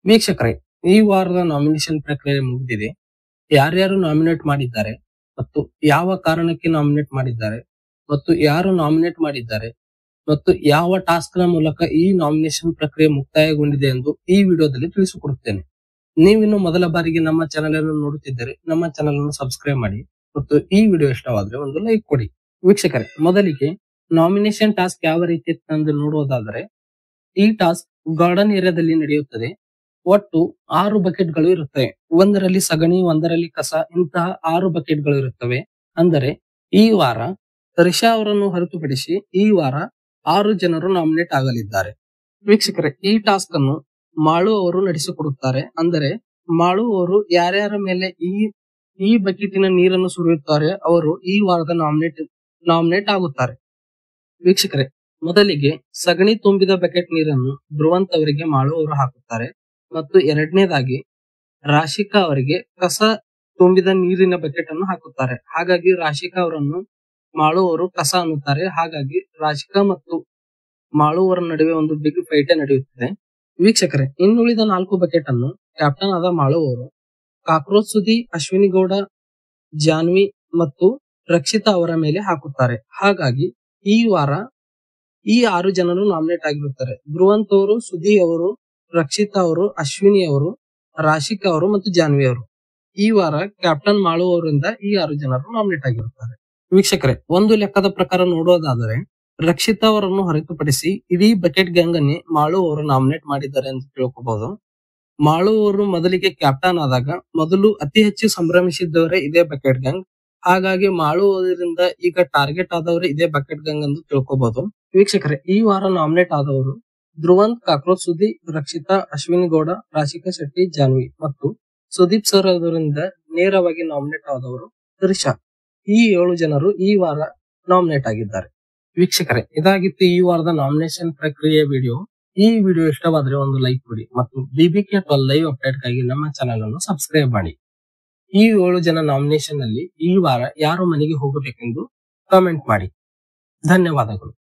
ವೀಕ್ಷಕರೇ, ಈ ವಾರದ ನಾಮಿನೇಷನ್ ಪ್ರಕ್ರಿಯೆ ಮುಗಿದಿದೆ. ಯಾರ್ಯಾರು ನಾಮಿನೇಟ್ ಮಾಡಿದ್ದಾರೆ ಮತ್ತು ಯಾವ ಕಾರಣಕ್ಕೆ ನಾಮಿನೇಟ್ ಮಾಡಿದ್ದಾರೆ ಮತ್ತು ಯಾರು ನಾಮಿನೇಟ್ ಮಾಡಿದ್ದಾರೆ ಮತ್ತು ಯಾವ ಟಾಸ್ಕ್ ನ ಮೂಲಕ ಈ ನಾಮಿನೇಷನ್ ಪ್ರಕ್ರಿಯೆ ಮುಕ್ತಾಯಗೊಂಡಿದೆ ಎಂದು ಈ ವಿಡಿಯೋದಲ್ಲಿ ತಿಳಿಸಿಕೊಡುತ್ತೇನೆ. ನೀವಿನ್ನು ಮೊದಲ ಬಾರಿಗೆ ನಮ್ಮ ಚಾನೆಲ್ ಅನ್ನು ನೋಡುತ್ತಿದ್ದರೆ ನಮ್ಮ ಚಾನೆಲ್ ಅನ್ನು ಸಬ್ಸ್ಕ್ರೈಬ್ ಮಾಡಿ ಮತ್ತು ಈ ವಿಡಿಯೋ ಇಷ್ಟವಾದ್ರೆ ಒಂದು ಲೈಕ್ ಕೊಡಿ. ವೀಕ್ಷಕರೇ, ಮೊದಲಿಗೆ ನಾಮಿನೇಷನ್ ಟಾಸ್ಕ್ ಯಾವ ರೀತಿ ಎಂದು ನೋಡುವುದಾದರೆ, ಈ ಟಾಸ್ಕ್ ಗಾರ್ಡನ್ ಏರಿಯಾದಲ್ಲಿ ನಡೆಯುತ್ತದೆ. ಒಟ್ಟು 6 ಬಕೆಟ್ಗಳು ಇರುತ್ತವೆ. ಒಂದರಲ್ಲಿ ಸಗಣಿ, ಒಂದರಲ್ಲಿ ಕಸ, ಇಂತಹ 6 ಬಕೆಟ್ಗಳು ಇರುತ್ತವೆ. ಅಂದರೆ ಈ ವಾರ ರಿಷಾ ಅವರನ್ನು ಹೊರತುಪಡಿಸಿ ಈ ವಾರ 6 ಜನರು ನಾಮಿನೇಟ್ ಆಗಲಿದ್ದಾರೆ. ವೀಕ್ಷಕರೇ, ಈ ಟಾಸ್ಕ್ ಅನ್ನು ಮಾಳು ಅವರು ನಡೆಸಿಕೊಡುತ್ತಾರೆ. ಅಂದರೆ ಮಾಳು ಅವರು ಯಾರ್ಯಾರ ಮೇಲೆ ಈ ಬಕೆಟಿನ ನೀರನ್ನು ಸುರಿಯುತ್ತಾರೆ ಅವರು ಈ ವಾರದ ನಾಮಿನೇಟ್ ಆಗುತ್ತಾರೆ. ವೀಕ್ಷಕರೇ, ಮೊದಲಿಗೆ ಸಗಣಿ ತುಂಬಿದ ಬಕೆಟ್ ನೀರನ್ನು ಧ್ರುವಂತ್ ಅವರಿಗೆ ಮಾಳು ಅವರು ಹಾಕುತ್ತಾರೆ ಮತ್ತು ಎರಡನೇದಾಗಿ ರಾಶಿಕಾ ಅವರಿಗೆ ಕಸ ತುಂಬಿದ ನೀರಿನ ಬಕೆಟ್ ಅನ್ನು ಹಾಕುತ್ತಾರೆ. ಹಾಗಾಗಿ ರಾಶಿಕಾ ಅವರನ್ನು ಮಾಳು ಅವರು ಕಸ ಅನ್ನುತ್ತಾರೆ. ಹಾಗಾಗಿ ರಾಶಿಕಾ ಮತ್ತು ಮಾಳು ಅವರ ನಡುವೆ ಒಂದು ಬಿಗ್ ಫೈಟ್ ನಡೆಯುತ್ತದೆ. ವೀಕ್ಷಕರೇ, ಇನ್ನುಳಿದ 4 ಬಕೆಟ್ ಅನ್ನು ಕ್ಯಾಪ್ಟನ್ ಆದ ಮಾಳು ಅವರು ಕಾಕ್ರೋಚ್ ಸುದಿ, ಅಶ್ವಿನಿ ಗೌಡ, ಜಾನ್ವಿ ಮತ್ತು ರಕ್ಷಿತಾ ಅವರ ಮೇಲೆ ಹಾಕುತ್ತಾರೆ. ಹಾಗಾಗಿ ಈ ವಾರ ಈ 6 ಜನರು ನಾಮಿನೇಟ್ ಆಗಿರುತ್ತಾರೆ. ಧ್ರುವಂತ್ ಅವರು, ಸುದಿ ಅವರು, ರಕ್ಷಿತಾ ಅವರು, ಅಶ್ವಿನಿ ಅವರು, ರಾಶಿಕಾ ಅವರು ಮತ್ತು ಜಾನ್ವಿ ಅವರು. ಈ ವಾರ ಕ್ಯಾಪ್ಟನ್ ಮಾಳು ಅವರಿಂದ ಈ 6 ಜನರು ನಾಮಿನೇಟ್ ಆಗಿರುತ್ತಾರೆ. ವೀಕ್ಷಕರೇ, ಒಂದು ಲೆಕ್ಕದ ಪ್ರಕಾರ ನೋಡೋದಾದರೆ ರಕ್ಷಿತಾ ಅವರನ್ನು ಹೊರತುಪಡಿಸಿ ಇಡೀ ಬಕೆಟ್ ಗ್ಯಾಂಗ್ ಅನ್ನೇ ಮಾಳು ಅವರು ನಾಮಿನೇಟ್ ಮಾಡಿದ್ದಾರೆ ಎಂದು ತಿಳ್ಕೋಬಹುದು. ಮಾಳು ಅವರು ಮೊದಲಿಗೆ ಕ್ಯಾಪ್ಟನ್ ಆದಾಗ ಮೊದಲು ಅತಿ ಹೆಚ್ಚು ಸಂಭ್ರಮಿಸಿದ್ದವರೇ ಇದೇ ಬಕೆಟ್ ಗ್ಯಾಂಗ್. ಹಾಗಾಗಿ ಮಾಳು ಅವರಿಂದ ಈಗ ಟಾರ್ಗೆಟ್ ಆದವರೇ ಇದೇ ಬಕೆಟ್ ಗ್ಯಾಂಗ್ ಎಂದು ತಿಳ್ಕೋಬಹುದು. ವೀಕ್ಷಕರೇ, ಈ ವಾರ ನಾಮಿನೇಟ್ ಆದವರು ಧ್ರುವಂತ್, ಕಾಕ್ರೋಚ್ ಸುದಿ, ರಕ್ಷಿತಾ, ಅಶ್ವಿನಿ ಗೌಡ, ರಾಶಿಕಾ ಶೆಟ್ಟಿ, ಜಾನ್ವಿ ಮತ್ತು ಸುದೀಪ್ ಸರ್ ಅವರಿಂದ ನೇರವಾಗಿ ನಾಮಿನೇಟ್ ಆದವರು ರಿಷಾ. ಈ 7 ಜನರು ಈ ವಾರ ನಾಮಿನೇಟ್ ಆಗಿದ್ದಾರೆ. ವೀಕ್ಷಕರೇ, ಇದಾಗಿತ್ತು ಈ ವಾರದ ನಾಮಿನೇಷನ್ ಪ್ರಕ್ರಿಯೆ ವಿಡಿಯೋ. ಈ ವಿಡಿಯೋ ಇಷ್ಟವಾದ್ರೆ ಒಂದು ಲೈಕ್ ಕೊಡಿ ಮತ್ತು BBK12 ಲೈವ್ ಅಪ್ಡೇಟ್ ಗಾಗಿ ನಮ್ಮ ಚಾನೆಲ್ ಅನ್ನು ಸಬ್ಸ್ಕ್ರೈಬ್ ಮಾಡಿ. ಈ 7 ಜನ ನಾಮಿನೇಷನ್ ನಲ್ಲಿ ಈ ವಾರ ಯಾರು ಮನೆಗೆ ಹೋಗಬೇಕೆಂದು ಕಾಮೆಂಟ್ ಮಾಡಿ. ಧನ್ಯವಾದಗಳು.